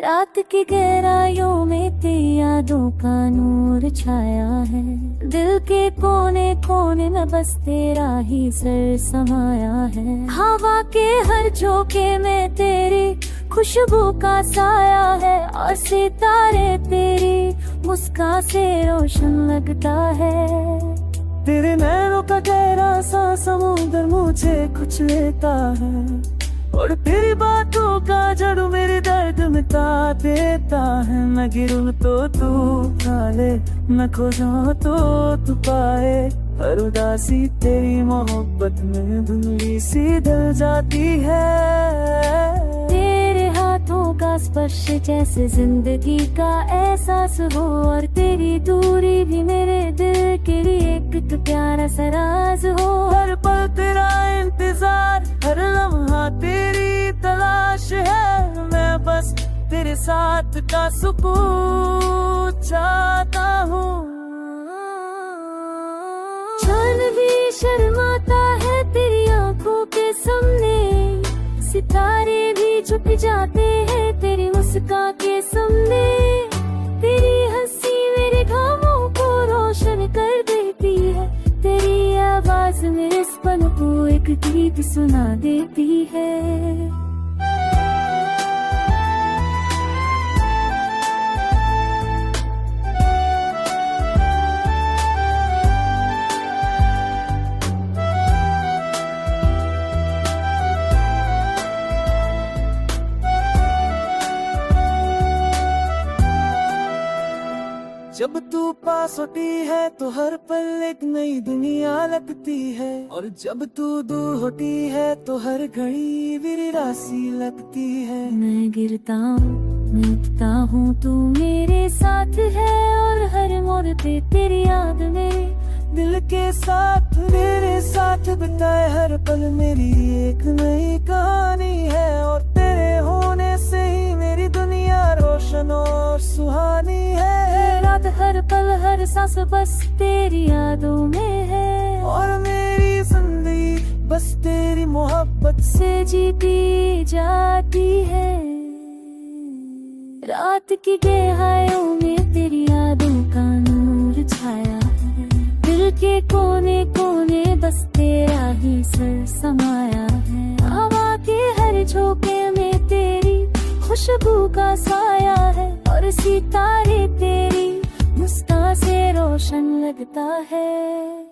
रात की गहराइयों में तेरी यादों का नूर छाया है। दिल के कोने कोने में बस तेरा ही सर समाया है। हवा के हर झोंके में तेरी खुशबू का साया है, और सितारे तेरी मुस्कान से रोशन लगता है। तेरे नैनों का गहरा सा समुद्र मुझे कुछ लेता है, और तेरी बातों का जादू मेरे दर्द मिटा देता है। मैं गिरूं तो तू उठा ले, मैं खो जाऊं तो तू पाए। हर उदासी तेरी मोहब्बत में धुंधली सी ढल जाती है। तेरे हाथों का स्पर्श जैसे जिंदगी का एहसास हो, और तेरी दूरी भी मेरे दिल के लिए एक प्यारा सा राज हो। हर पल तेरा इंतजार, हर लम्हा तेरी तलाश है। मैं बस तेरे साथ का सुकून चाहता हूँ। चांद भी शर्माता है तेरी आंखों के सामने, सितारे भी झुक जाते हैं तेरी मुस्कान के सामने। तेरी हंसी मेरे घावों को रोशन कर देती है, तेरी आवाज मेरे पल को एक गीत सुना देती है। जब तू पास होती है तो हर पल एक नई दुनिया लगती है, और जब तू दूर होती है तो हर घड़ी विरासी लगती है। मैं गिरता हूँ, मैं उठता हूँ, तू मेरे साथ है, और हर मोड़ पे तेरी याद मेरे दिल के साथ मेरे साथ बिताए हर पल मेरी एक नई कहानी है। और तेरे होने से ही मेरी दुनिया रोशन और सुहानी है। रात हर पल हर सांस बस तेरी यादों में है, और मेरी जिंदगी बस तेरी मोहब्बत से जीती जाती है। रात की गहराइयों में तेरी यादों का नूर छाया है। दिल के कोने कोने बस तेरा ही सर समाया है। हवा के हर झोंके में तेरी खुशबू का साया है, और सितारे तेरी मुस्कान से रोशन लगता है।